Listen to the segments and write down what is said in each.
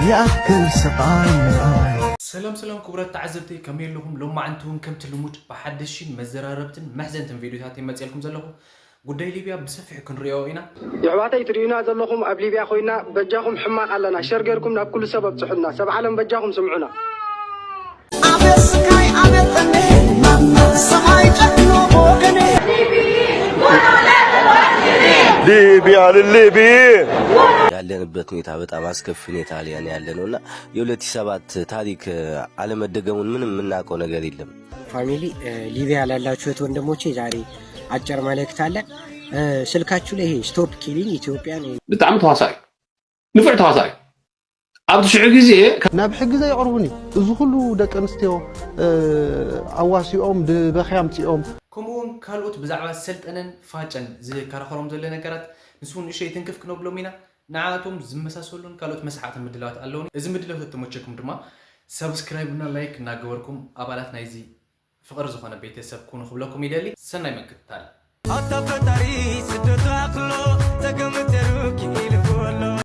يأكل سقاي سلام كبرات تعزرتي كميل لهم لما عنتهم كم تلمود بحدشين مزراربتن محزنتن فيديوهاتي متسيلكم زلهم قداي ليبيا بسفح كن ريوينا يعواتي ترينا زلهم قبل ليبيا خوينا بجاكم حماق علنا شرقركم ناب كل سبب صحنا سبع عالم بجاكم سمعونا ليبيا للليبي ያለንበት ሁኔታ በጣም አስከፊ ሁኔታ ላይ ያለነውና የ2007 ታሪክ አለመደገሙን ምንም የምናውቀው ነገር የለም። ፋሚሊ ሊቢያ ላላችሁት ወንድሞቼ ዛሬ አጭር መልእክት አለ። ስልካችሁ ላይ ስቶፕ ኪሊንግ ኢትዮጵያን በጣም ተዋሳይ ንፍዕ ተዋሳይ ኣብቲ ሽዑ ግዜ ናብ ሕጊ ዘይቀርቡኒ እዚ ሁሉ ደቂ ኣንስትዮ ኣዋሲኦም ብበኺያም ፅኦም ከምኡውን ካልኦት ብዛዕባ ሰልጠነን ፋጨን ዝከራኸሮም ዘሎ ነገራት ንስውን እሸይ ትንክፍ ክነብሎም ኢና ንዓቶም ዝመሳሰሉን ካልኦት መስሓት ምድላዋት ኣለውን እዚ ምድላው ተተመቸኩም ድማ ሰብስክራይብ እና ላይክ እናገበርኩም አባላት ናይዚ ፍቅር ዝኾነ ቤተሰብ ኩኑ ክብለኩም ይደሊ ሰናይ መክታል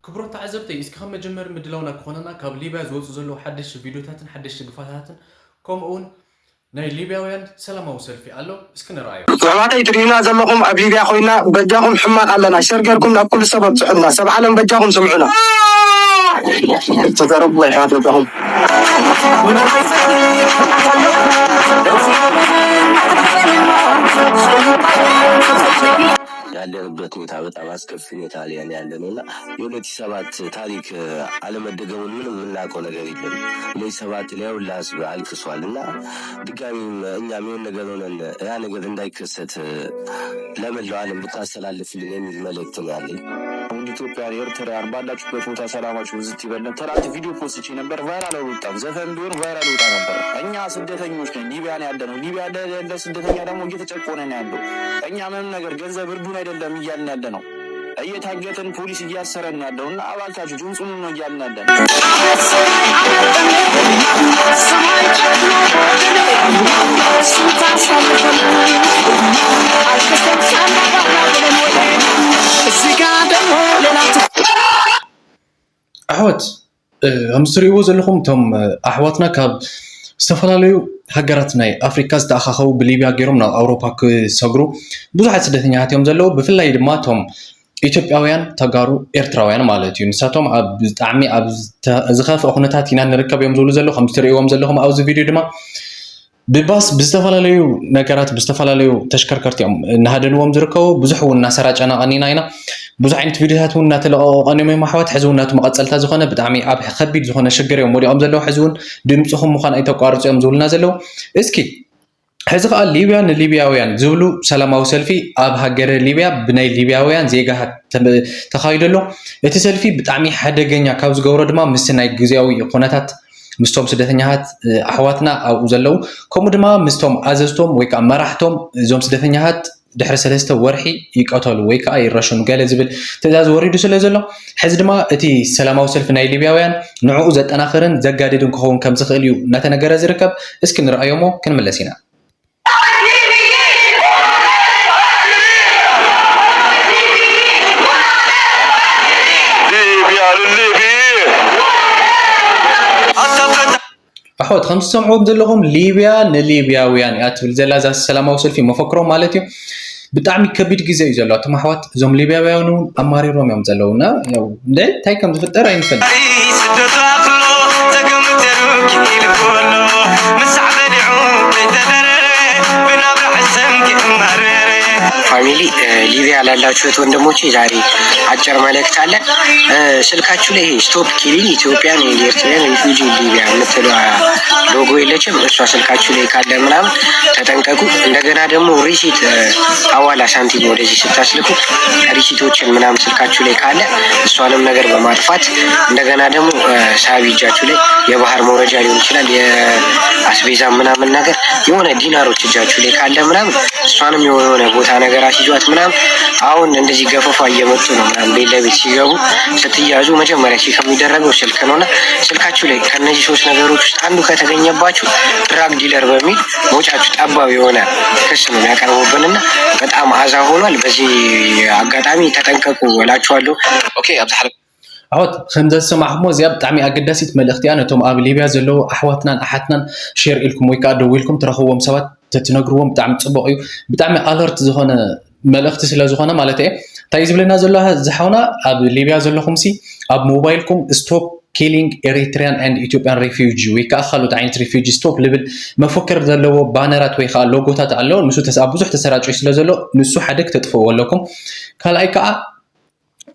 ክብሮት ተዓዘብተይ እስኪ ከም መጀመር ምድላውና ክኾነና ካብ ሊብያ ዝወፁ ዘሎ ሓደሽ ቪዲዮታትን ሓደሽ ግፋታትን ከምኡውን ናይ ሊብያውያን ሰላማዊ ሰልፊ ኣሎ እስኪ ንርአዮ። يعواتي ترينا زلهم قبل ليبيا خوينا بجاكم حماق علنا شرقركم ناب كل سبب صحنا سبع عالم بجاكم سمعونا تضرب الله يحفظهم ያለንበት ሁኔታ በጣም አስከፊ ሁኔታ ላይ ያለነውና የ2007 ታሪክ አለመደገሙን ምንም የምናውቀው ነገር የለም። 2007 ላይ ሁሉ ህዝብ አልቅሷልና ድጋሚ እኛም የሆነ ነገር ሆነን ያ ነገር እንዳይከሰት ለመላው ዓለም ብታስተላልፍልን የሚል መልእክት ነው ያለኝ። ኢትዮጵያ ኤርትራ ባላችሁበት ቦታ ሰላማችሁ ዝት ይበለን። ተራት ቪዲዮ ፖስት ነበር ቫይራል ወጣ። ዘፈን ቢሆን ቫይራል ወጣ ነበር። እኛ ስደተኞች ነን፣ ሊቢያ ነው ያለነው። ሊቢያ ያለ ስደተኛ ደግሞ እየተጨቆነ ነው ያለው። እኛ ምንም ነገር ገንዘብ እርዱን አይደለም እያልን ያለነው፣ እየታገተን ፖሊስ እያሰረን ያለውና አባካችሁ ድምጹን ነው እያልን ያለነው። ኣሕዋት ኣምስትሪዎ ዘለኹም ቶም ኣሕዋትና ካብ ዝተፈላለዩ ሃገራት ናይ ኣፍሪካ ዝተኣኻኸቡ ብሊብያ ገይሮም ናብ ኣውሮፓ ክሰግሩ ብዙሓት ስደተኛታት እዮም ዘለዉ። ብፍላይ ድማ ቶም ኢትዮጵያውያን ተጋሩ ኤርትራውያን ማለት እዩ። ንሳቶም ኣብ ብጣዕሚ ኣብ ዝኸፍአ ኩነታት ኢና ንርከብ እዮም ዝብሉ ዘለዉ። ከም ትሪእዎም ዘለኹም ኣብዚ ቪድዮ ድማ ብባስ ብዝተፈላለዩ ነገራት ብዝተፈላለዩ ተሽከርከርቲ እዮም እናሃደንዎም ዝርከቡ። ብዙሕ እውን እናሰራጨና ቀኒና ኢና። ብዙሕ ዓይነት ቪድዮታት እውን እናተለቀቁ ቀኒዮም እዮም ኣሕዋት። ሕዚ እውን ናቱ መቐፀልታ ዝኾነ ብጣዕሚ ኣብ ከቢድ ዝኾነ ሽግር እዮም ወዲቖም ዘለዉ። ሕዚ እውን ድምፅኹም ምዃን ኣይተቋርፁ እዮም ዝብሉና ዘለዉ። እስኪ ሕዚ ከዓ ሊብያ ንሊብያውያን ዝብሉ ሰላማዊ ሰልፊ ኣብ ሃገረ ሊብያ ብናይ ሊብያውያን ዜጋታት ተኻይዱ ኣሎ። እቲ ሰልፊ ብጣዕሚ ሓደገኛ ካብ ዝገብሮ ድማ ምስ ናይ ግዝያዊ ኩነታት ምስቶም ስደተኛታት ኣሕዋትና ኣብኡ ዘለዉ ከምኡ ድማ ምስቶም ኣዘዝቶም ወይ ከዓ መራሕቶም እዞም ስደተኛታት ድሕሪ 3 ወርሒ ይቀተሉ ወይ ከዓ ይረሸኑ ገለ ዝብል ትእዛዝ ወሪዱ ስለ ዘሎ ሕዚ ድማ እቲ ሰላማዊ ሰልፊ ናይ ሊብያውያን ንዕኡ ዘጠናኽርን ዘጋድድን ክኸውን ከም ዝኽእል እዩ እናተነገረ ዝርከብ። እስኪ ንርአዮሞ ክንመለስ ኢና። ኣሕዋት ከም ዝሰምዕዎም ዘለኹም ሊብያ ንሊብያውያን እያ ትብል ዘላ እዛ ሰላማዊ ሰልፊ መፈክሮም ማለት እዩ። ብጣዕሚ ከቢድ ግዜ እዩ ዘሎ። እቶም ኣሕዋት እዞም ሊብያውያን እውን ኣማሪሮም እዮም ዘለውና እንታይ ከም ዝፍጠር ኣይንፈልጥ። ፋሚሊ ሊቢያ ላላችሁት ወንድሞቼ ዛሬ አጭር መልእክት አለ። ስልካችሁ ላይ ስቶፕ ኪሊንግ ኢትዮጵያን ኤርትራን ሪፉጂ ሊቢያ የምትለው ሎጎ የለችም? እሷ ስልካችሁ ላይ ካለ ምናምን ተጠንቀቁ። እንደገና ደግሞ ሪሲት ሐዋላ ሳንቲም ወደዚህ ስታስልኩ ሪሲቶችን ምናምን ስልካችሁ ላይ ካለ እሷንም ነገር በማጥፋት እንደገና ደግሞ ሳቢ እጃችሁ ላይ የባህር መውረጃ ሊሆን ይችላል የአስቤዛ ምናምን ነገር የሆነ ዲናሮች እጃችሁ ላይ ካለ ምናምን እሷንም የሆነ ቦታ ቦታ ነገራት ይዟት ምናምን አሁን እንደዚህ ገፈፋ እየመጡ ነው ምናምን ቤት ለቤት ሲገቡ ስትያዙ መጀመሪያ ቼክ የሚደረገው ስልክ ነውና ስልካችሁ ላይ ከነዚህ ሶስት ነገሮች ውስጥ አንዱ ከተገኘባችሁ ድራግ ዲለር በሚል ሞጫችሁ ጠባብ የሆነ ክስ ነው የሚያቀርቡብንና በጣም አዛ ሆኗል። በዚህ አጋጣሚ ተጠንቀቁ እላችኋለሁ። ኦኬ አብዛሐ عود خمسة سمع حمو زياب تعمي أقداسيت ملختي أنا توم قبل ليبيا زلوا أحواتنا أحتنا شير إلكم ويكادو ويلكم ترخوهم سوات تتنقروهم بتعم تصبقوا بتعمي ألرت زخانة ملختي سلا زخانة مالتي تايز بلنا زلها زحونا قبل ليبيا زلوا خمسي أب موبايلكم ستوب killing Eritrean and Ethiopian refugee ويكأخلوا تعين refugee stop level ما فكر زلوا بانرات ويخا لوجوتات على نسوا تسابوزح تسرعوا سلا زلوا نسوا حدك تدفعوا لكم كلايكا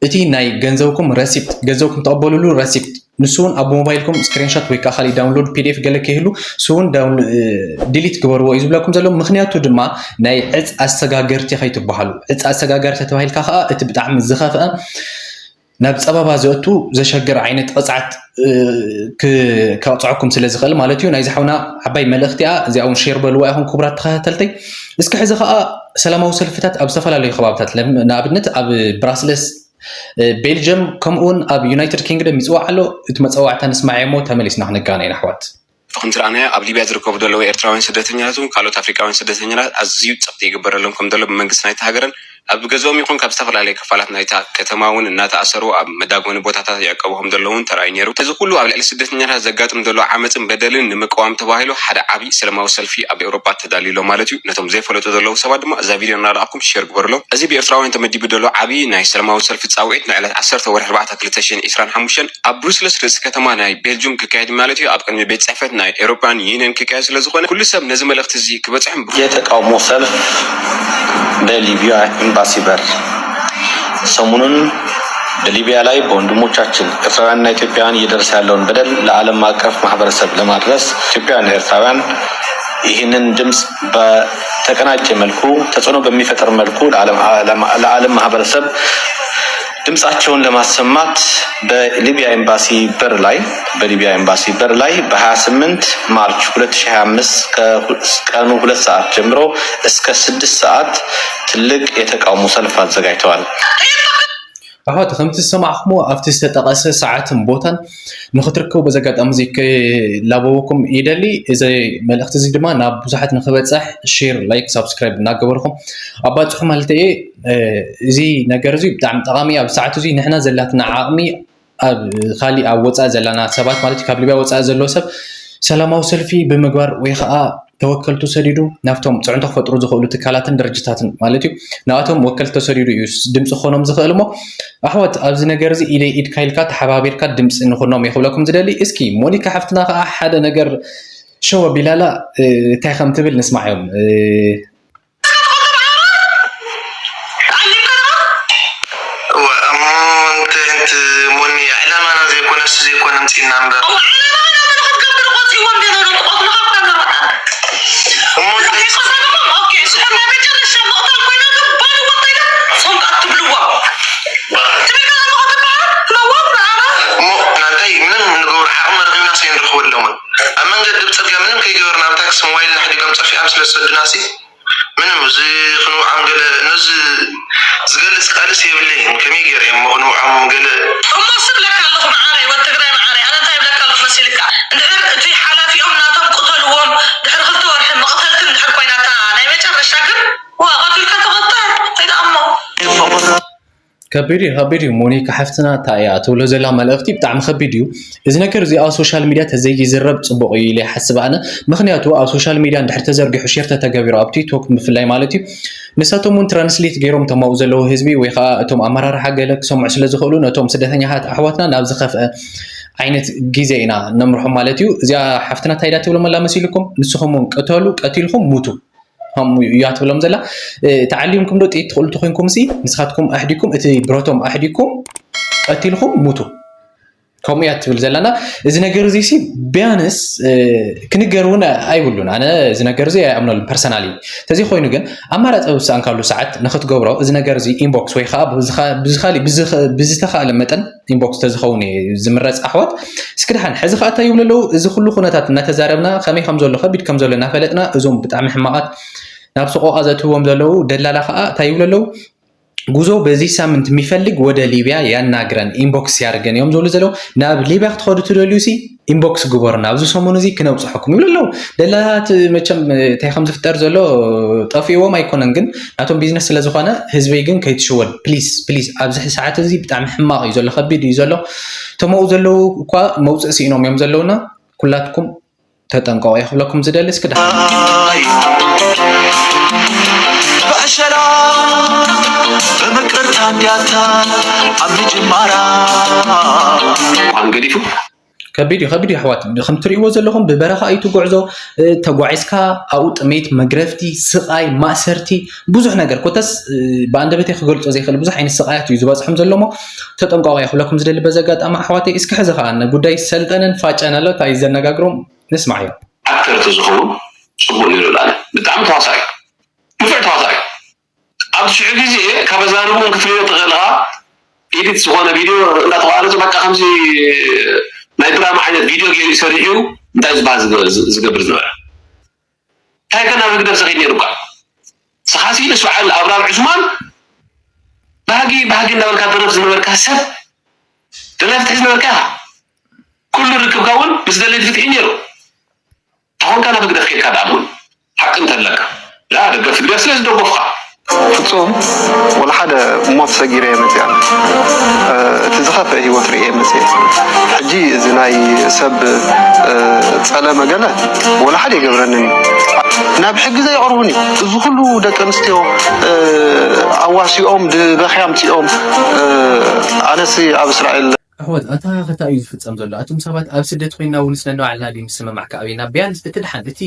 እቲ ናይ ገንዘብኩም ረሲፕት ገንዘብኩም ተቀበሉሉ ረሲፕት ንሱን ኣብ ሞባይልኩም ስክሪንሾት ወይ ካሊ ዳውንሎድ ፒዲኤፍ ገለ ከይሉ ሱን ዲሊት ግበርዎ እዩ ዝብለኩም ዘሎ ምክንያቱ ድማ ናይ ዕፅ ኣሰጋገርቲ ከይትበሃሉ ዕፅ ኣሰጋገርቲ ተባሂልካ ከዓ እቲ ብጣዕሚ ዝኸፍአ ናብ ፀበባ ዘእቱ ዘሸግር ዓይነት ቅፅዓት ከቅፅዐኩም ስለ ዝኽእል ማለት እዩ ናይ ዝሓውና ዓባይ መልእኽቲያ እዚኦም ሼር በልዋ ይኹን ክቡራት ተኸታተልተይ እስኪ ሕዚ ከዓ ሰላማዊ ሰልፍታት ኣብ ዝተፈላለዩ ከባቢታት ንኣብነት ኣብ ብራስለስ ቤልጅየም ከምኡውን ኣብ ዩናይትድ ኪንግደም ይፅዋዕ ኣሎ እቲ መፀዋዕታ ንስማዕ እሞ ተመሊስና ክንጋና ኢና ኣሕዋት ከምቲ ረኣናዮ ኣብ ሊብያ ዝርከቡ ዘለዉ ኤርትራውያን ስደተኛታትን ካልኦት ኣፍሪካውያን ስደተኛታት ኣዝዩ ፀቕጢ ይግበረሎም ከም ዘሎ ብመንግስቲ ናይቲ ሃገርን ኣብ ገዝኦም ይኹን ካብ ዝተፈላለዩ ክፋላት ናይታ ከተማ እውን እናተኣሰሩ ኣብ መዳጎኒ ቦታታት ይዕቀቡ ከም ዘለውን ተራእዩ ነይሩ። እዚ ኩሉ ኣብ ልዕሊ ስደተኛታት ዘጋጥም ዘሎ ዓመፅን በደልን ንምቅዋም ተባሂሉ ሓደ ዓብይ ሰላማዊ ሰልፊ ኣብ ኤውሮጳ ተዳልዩሎ ማለት እዩ። ነቶም ዘይፈለጡ ዘለዉ ሰባት ድማ እዛ ቪድዮ እናረኣኩም ሼር ግበርሎም። እዚ ብኤርትራውያን ተመዲቡ ዘሎ ዓብይ ናይ ሰላማዊ ሰልፊ ፃውዒት ንዕለት 10 ወርሒ 4 2025 ኣብ ብሩስለስ ርእሲ ከተማ ናይ ቤልጅየም ክካየድ ማለት እዩ። ኣብ ቅድሚ ቤት ፅሕፈት ናይ ኤውሮፓን ዩኒየን ክካየድ ስለዝኾነ ኩሉ ሰብ ነዚ መልእኽቲ እዚ ክበፅሕም የተቃውሞ ሰልፍ በሊቢያ ኤምባሲ በር ሰሞኑን በሊቢያ ላይ በወንድሞቻችን ኤርትራውያንና ኢትዮጵያውያን እየደረሰ ያለውን በደል ለዓለም አቀፍ ማህበረሰብ ለማድረስ ኢትዮጵያውያንና ኤርትራውያን ይህንን ድምፅ በተቀናጀ መልኩ ተጽዕኖ በሚፈጥር መልኩ ለዓለም ማህበረሰብ ድምጻቸውን ለማሰማት በሊቢያ ኤምባሲ በር ላይ በ28 ማርች 2025 ከቀኑ 2 ሰዓት ጀምሮ እስከ 6 ሰዓት ትልቅ የተቃውሞ ሰልፍ አዘጋጅተዋል። ኣሕዋት ከምቲ ዝሰማዕኹሞ ኣብቲ ዝተጠቐሰ ሰዓትን ቦታን ንኽትርከቡ በዚ ኣጋጣሚ እዚ ክላበበኩም ይደሊ። እዚ መልእኽቲ እዚ ድማ ናብ ብዙሓት ንክበፅሕ ሼር ላይክ ሳብስክራይብ እናገበርኩም ኣባፅሑ ማለት እየ። እዚ ነገር እዚ ብጣዕሚ ጠቃሚ ኣብ ሰዓቱ እዚ ንሕና ዘላትና ዓቕሚ ኣብ ካሊእ ኣብ ወፃእ ዘለና ሰባት ማለት ካብ ሊብያ ወፃእ ዘሎ ሰብ ሰላማዊ ሰልፊ ብምግባር ወይ ከዓ ተወከልቱ ሰዲዱ ናብቶም ፅዕንቶ ክፈጥሩ ዝኽእሉ ትካላትን ድርጅታትን ማለት እዩ ናብቶም ወከልቲ ተሰዲዱ እዩ ድምፂ ክኾኖም ዝኽእል እሞ ኣሕዋት ኣብዚ ነገር እዚ ኢደ ኢድ ካይልካ ተሓባቢርካ ድምፂ ንኽኖም ይኽብለኩም ዝደሊ። እስኪ ሞኒካ ሓፍትና ከዓ ሓደ ነገር ሸወ ቢላላ እንታይ ከም ትብል ንስማዕ እዮም። ሞኒ ዕላማና ዘይኮነስ ዘይኮነ ምፅኢና እምበር ኣብ መንገዲ ብፅርግያ ምንም ከይገበርና ኣብ ታክሲ ሞባይል ናሕዲጎም ፀፊዖም ስለዝሰዱናሲ ምንም እዚ ክንውዓም ገለ ነዚ ዝገልፅ ቃልስ የብለይን ከመይ ገይረ እዮም ክንውዓም ገለ እሞ ስብለካ ኣለኹ መዓረይ ወ ትግራይ መዓረይ ኣነ እንታይ ብለካ ኣለኹ መሲልካ እንድሕር እቲ ሓላፊኦም ናቶም ቅተልዎም ድሕሪ 2 ወርሒ መቕተልትን ድሕር ኮይናታ ናይ መጨረሻ ግን ቀትልካ ተቐተል ከይተኣሞ ከቢድ እዩ ሞኒካ ሓፍትና እንታይ እያ ትብሎ ዘላ መልእኽቲ ብጣዕሚ ከቢድ እዩ። እዚ ነገር እዚ ኣብ ሶሻል ሚድያ ተዘይዝረብ ፅቡቅ እዩ ኢለ ይሓስብ ኣነ። ምክንያቱ ኣብ ሶሻል ሚድያ እንድሕር ተዘርጊሑ ሼር ተተገቢሩ ኣብ ቲክቶክ ብፍላይ ማለት እዩ ንሳቶም እውን ትራንስሌት ገይሮም ተማኡ ዘለዉ ህዝቢ ወይ ከዓ እቶም ኣመራርሓ ገለ ክሰምዑ ስለዝኽእሉ ነቶም ስደተኛታት ኣሕዋትና ናብ ዝኸፍአ ዓይነት ግዜ ኢና ነምርሖም ማለት እዩ። እዚኣ ሓፍትና እንታይ ዳ ትብሎም ኣላ መሲልኩም ንስኹም እውን ቅተሉ ቀቲልኩም ሙቱ هم يعتبرهم زلا تعلمكم دوت تقولوا تخونكم سي نسخاتكم أحدكم أتي براتهم أحدكم أتيلهم موتوا كم يعتبر زلانا إذا نجرزي سي بيانس كنجرونا أي ولون أنا إذا نجرزي أمنا البرسونالي تزي خوي نجن أما رأت أو سان كارلو ساعات ناخد جبرة إذا نجرزي إنبوكس ويخاب بزخالي لما تن إنبوكس تزخوني زمرات أحوات سكرهن حزخ أتا يقول له إذا كله خناتات نتزاربنا خمي خمزة ولا خبيت كمزة ولا نفلتنا إذا بتعمل حماقات ናብ ሱቆ ኣዘትዎም ዘለው ደላላ ከዓ እንታይ ይብሉ ኣለው ጉዞ በዚህ ሳምንት የሚፈልግ ወደ ሊቢያ ያናግረን ኢንቦክስ ያርገን እዮም ዝብሉ ዘለው ናብ ሊቢያ ክትኸዱ ትደልዩ ሲ ኢንቦክስ ግበሩና ኣብዚ ሰሞኑ እዚ ክነብፅሐኩም ይብሉ ኣለው ደላላት መቸም እንታይ ከም ዝፍጠር ዘሎ ጠፊዎም ኣይኮነን ግን ናቶም ቢዝነስ ስለ ዝኾነ ህዝበይ ግን ከይትሽወድ ፕሊዝ ኣብዚ ሰዓት እዚ ብጣዕሚ ሕማቕ እዩ ዘሎ ከቢድ እዩ ዘሎ እቶም ዘለው እኳ መውፅእ ሲኢኖም እዮም ዘለውና ኩላትኩም ተጠንቀቁ ይኽብለኩም ዝደሊ እስኪ ዳ በሸራ በመቅረት አንዲያታ አብጅ ማራ አንገዲፉ ከቢድ እዩ ኣሕዋት ከም ትሪእዎ ዘለኹም ብበረኻ እዩ ትጉዕዞ ተጓዒዝካ ኣብኡ ጥሜት መግረፍቲ ስቃይ ማእሰርቲ ብዙሕ ነገር ኮተስ ብኣንደበተይ ክገልፆ ዘይኽእል ብዙሕ ዓይነት ስቃያት እዩ ዝበፅሖም ዘሎ ሞ ተጠንቀቁ ይኽብለኩም ዝደሊ በዚ ኣጋጣሚ ኣሕዋተይ እስኪ ሕዚ ከዓ ጉዳይ ሰልጠነን ፋጨን ኣሎ እንታይ ዘነጋግሮም ንስማዕ እዮም ኣክተርቲ ዝኸውን ፅቡቅ ንብል ኣነ ብጣዕሚ ተዋሳኢ ንፍዕ ተዋሳኢ ኣብ ሽዑ ግዜ ካብ ኣዛንቡን ክትሪኦ ትኽእልካ ኤዲት ዝኾነ ቪድዮ እንዳተዋረፁ በቃ ከምዚ ናይ ድራማ ዓይነት ቪድዮ ገይሩ ሰሪሑ እንታይ ዝበሃል ዝገብር ዝነበረ እንታይ ከ ናብ ምግደብ ሰኺድ ነይሩ እኳ ስኻሲ ንስ በዓል ኣብራር ዑስማን ባህጊ እንዳበልካ ትረፍ ዝነበርካ ሰብ ደላይ ፍትሒ ዝነበርካ ኢኻ ኩሉ ርክብካ እውን ምስ ደለይት ፍትሒ ነይሩ ኣሁንካ ናብ ምግደብ ከይድካ ዳ እውን ሓቂ እንተለካ ላ ደገፍ ትግርያ ስለ ዝደገፍካ ፍጹም ወላ ሓደ ሞት ሰጊረ የመፅያ እቲ ዝኸፍአ ሂወት ርአ የመፅየ ሕጂ እዚ ናይ ሰብ ፀለመ ገለ ወላ ሓደ ይገብረንን ናብ ሕጊ ዘይቀርቡን እዩ እዚ ኩሉ ደቂ ኣንስትዮ ኣዋሲኦም ድበኺያ ምፅኦም ኣነሲ ኣብ እስራኤል ኣሕዋት ኣታ ከታ እዩ ዝፍፀም ዘሎ እቶም ሰባት ኣብ ስደት ኮይና እውን ስነናባዕልና ዲ ምስምማዕ ከኣበና ቢያንስ እቲ ድሓን እቲ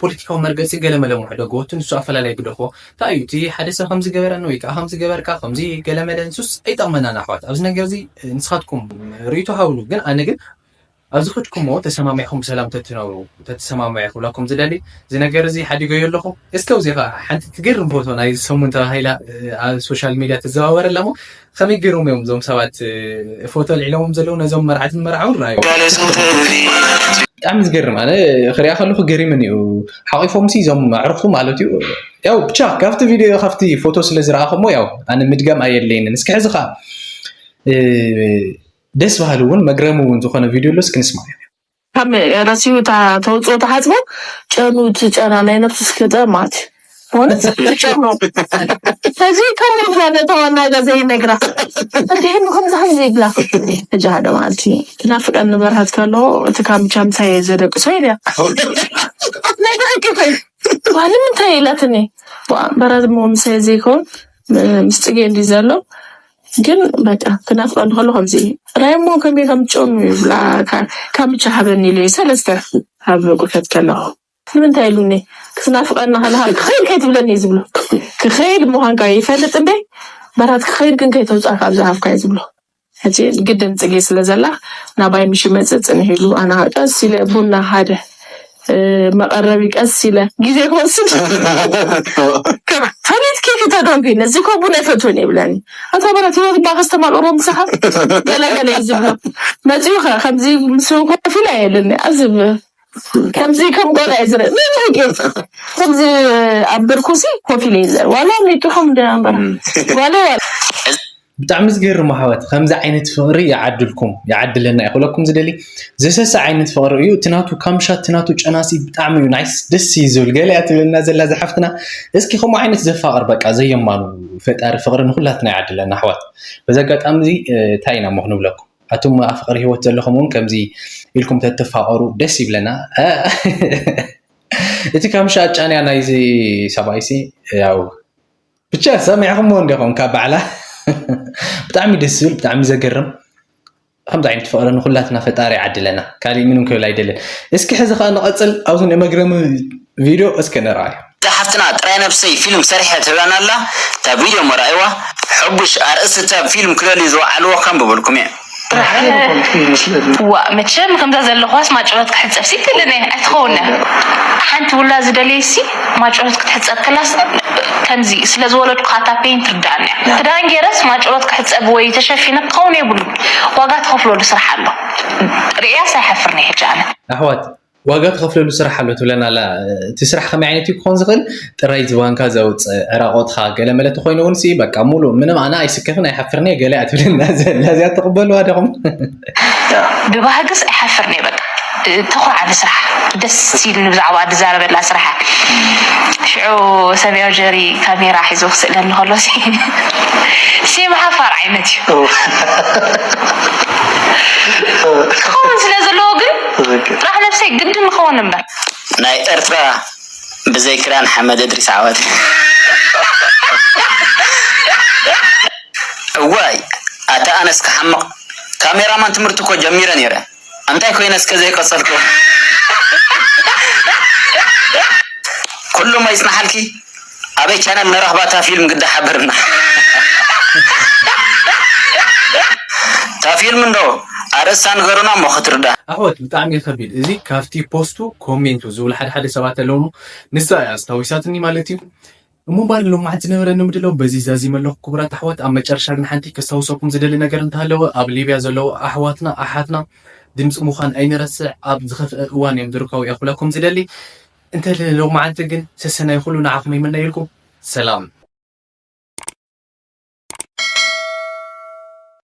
ፖለቲካዊ መርገፂ ገለ መለሙ ሕደጎ እቲ ንሱ ኣፈላላይ ግደኽዎ እንታይ እዩ እቲ ሓደ ሰብ ከምዚ ገበረኒ ወይ ከዓ ከምዚ ገበርካ ከምዚ ገለ መለ ንሱስ ኣይጠቕመናን ኣሕዋት ኣብዚ ነገር እዚ ንስኻትኩም ርእቶ ሃብሉ ግን ኣነ ግን ኣብዚ ኽድኩሞ ተሰማሚዕኩም ብሰላም ተትነብሩ ተተሰማሚዕ ይኽብለኩም ዝደሊ እዚ ነገር እዚ ሓዲጎዮ ኣለኹ እስከ ውዚኻ ሓንቲ ትገርም ፎቶ ናይ ሰሙን ተባሂላ ኣብ ሶሻል ሚድያ ትዘዋወረላ ሞ ከመይ ገይሮም እዮም እዞም ሰባት ፎቶ ልዒሎሞም ዘለዉ ነዞም መርዓትን መርዓውን ራእዩ ብጣዕሚ ዝገርም ኣነ ክሪኣ ከለኹ ገሪምን እዩ ሓቂፎም ሲ እዞም ኣዕርኽቱ ማለት እዩ ያው ብቻ ካብቲ ቪድዮ ካብቲ ፎቶ ስለ ዝረኣኸሞ ያው ኣነ ምድጋም ኣየለይንን እስኪ ሕዚ ከዓ ደስ ባህል እውን መግረሙ እውን ዝኾነ ቪድዮ ሎ እስኪ ንስማዕ ከም ረሲዩ ተውፅኦ ተሓፅቦ ጨኑ ትጨና ናይ ነፍሲ ስክጠ ማለት ሆነት ጨኑ ሕዚ ከምኡ ብላለ ተዋና ገዘይ ነግራ እንዲህን ከምዚ ሕዚ ይብላ ሕጂ ሓደ ማለት እዩ ትናፍቀን ንበርሃት ከሎ እቲ ካምቻ ምሳይ ዘደቅሶ ኢልያ ነገርቂ ኮይ ዋን ምንታይ ኢላትኒ በራት ሞ ምሳይ ዘይኮን ምስጥጌ እንዲ ዘሎ ግን በቃ ክናፍቀን ከሎ ከምዚ ራይሞ ከመይ ከምጨኑ ይብላ ካምቻ ሃበኒ ኢሉ ሰለስተ ሃብ ቁርፈት ከለኹ ንምንታይ ኢሉኒ ክትናፍቀና ከለካ ክኸይድ ከይትብለኒ ዝብሎ ክኸይድ ምዃንካ ይፈልጥ እንዴ በራት ክኸይድ ግን ከይተውፃእካ ኣብ ዝሃፍካ እዩ ዝብሎ ሕጂ ግድን ፅጌ ስለ ዘላ ናባይ ምሽ መፅእ ፅንሕ ኢሉ ኣና ቀስ ኢለ ቡና ሓደ መቐረቢ ቀስ ኢለ ግዜ ክወስድ ፈሊት كيف تدربين زيكو بنا فتوني بلاني أتابعنا تقول باقي استمر أورام صحة لا يزبط ما تيجي خمسة مسوق في ليلة أزب كم زي كم قول أزرق مين هيك خمسة أبركوسي كوفي ليزر ولا ميتوهم ده ولا بتعمل زجر محاوات خمسة عينة فقري يعدل لنا يقولكم زدلي زي سس عينة فقري تناتو كمشة تناتو جناسي بتعملوا نايس دسيزول قالت لنا زي اللي زحفتنا اسكي خم عينة زي فقر بقى زي ما فتار فقر نخلها يعدل لنا حوات بذا قد أمزي تاينا مهنو لكم هتم فقر هو تلخمون كم زي لكم تتفقروا دسي لنا إنت كمشة أنا نايزي سبايسي أو بتشا سامعهم وندهم كابعلا بتعمي دسول بتعمي زجرم خمسة عين تفقرن خلاتنا فتاري عدلنا كالي منهم كل عدلنا اسكي حزة خلنا أتصل أوزن إمجرم فيديو اسكي نراي حفتنا ترى نفسي فيلم سريح تبان الله تفيديو مرايوه حبش أرأسته فيلم كله اللي زوا علوه كم بقولكم يعني ومتشم كم ذا اللغات ما جرت كحد أفسيت لنا أتخونا حنت ولا زدليسي ما جرت كحد كلاس كنزي سلاز ولد قاطع بين تردانع تدان جرس ما جرت كحد أبوي تشافينا قوني بلو وقعت خفلو لسرح له رئاسة حفرني حجانا أحوات ዋጋ ትኸፍለሉ ስራሕ ኣሎ ትብለና ኣላ እቲ ስራሕ ከመይ ዓይነት ክኾን ዝኽእል ጥራይ ዝባንካ ዘውፅእ ዕራቆትካ ገለ መለት ኮይኑ እውን ሲ በቃ ሙሉእ ምንም ኣነ ኣይስከፍን ኣይሓፍርኒ ገለ እያ ትብለና ዘላ እዚኣ ትቕበልዋ ዲኹም ብባህግስ ኣይሓፍርኒ በቃ ተኹርዓለ ስራሕ ደስ ይብል ብዛዕባ ዝዛረበላ ስራሕ ሽዑ ሰማያዊ ጀሪ ካሜራ ሒዙ ክስእለኒ ከሎ ሲ መሓፋር ዓይነት እዩ ክኸውን ስለ ዘለዎ ግን ጥራሕ ነብሰይ ግድን ክኸውን እምበር ናይ ኤርትራ ብዘይ ክዳን ሓመድ እድሪስ ዓወት እዋይ ኣታ ኣነስ ክሓምቕ ካሜራማን ትምህርቲ እኮ ጀሚረ ነይረ እንታይ ኮይነስ ከዘይ ቀጸልኩ ኩሉ ما يسمحلك أبي channel نرغبة فيلم قد حبرنا تا فيلم ندو أرسان غرنا مخاطر ده أحوت بتعمل خبير إذا كافتي بوستو كومنتو زول حد سبات لهم نساء استويساتني مالتي مو بالو ما عندنا ولا نمدلو بزي زازي ملو كبرات أحوات أما تشرشان حنتي كستوصفهم زدل نجار انتهلو أبليبيا زلو أحواتنا أحدنا دمس مخان أين رسع أب زخف وان يمدركوا يأخذ لكم زدلي انت لو ما عندك سنة يقولون عقمي من يلكم سلام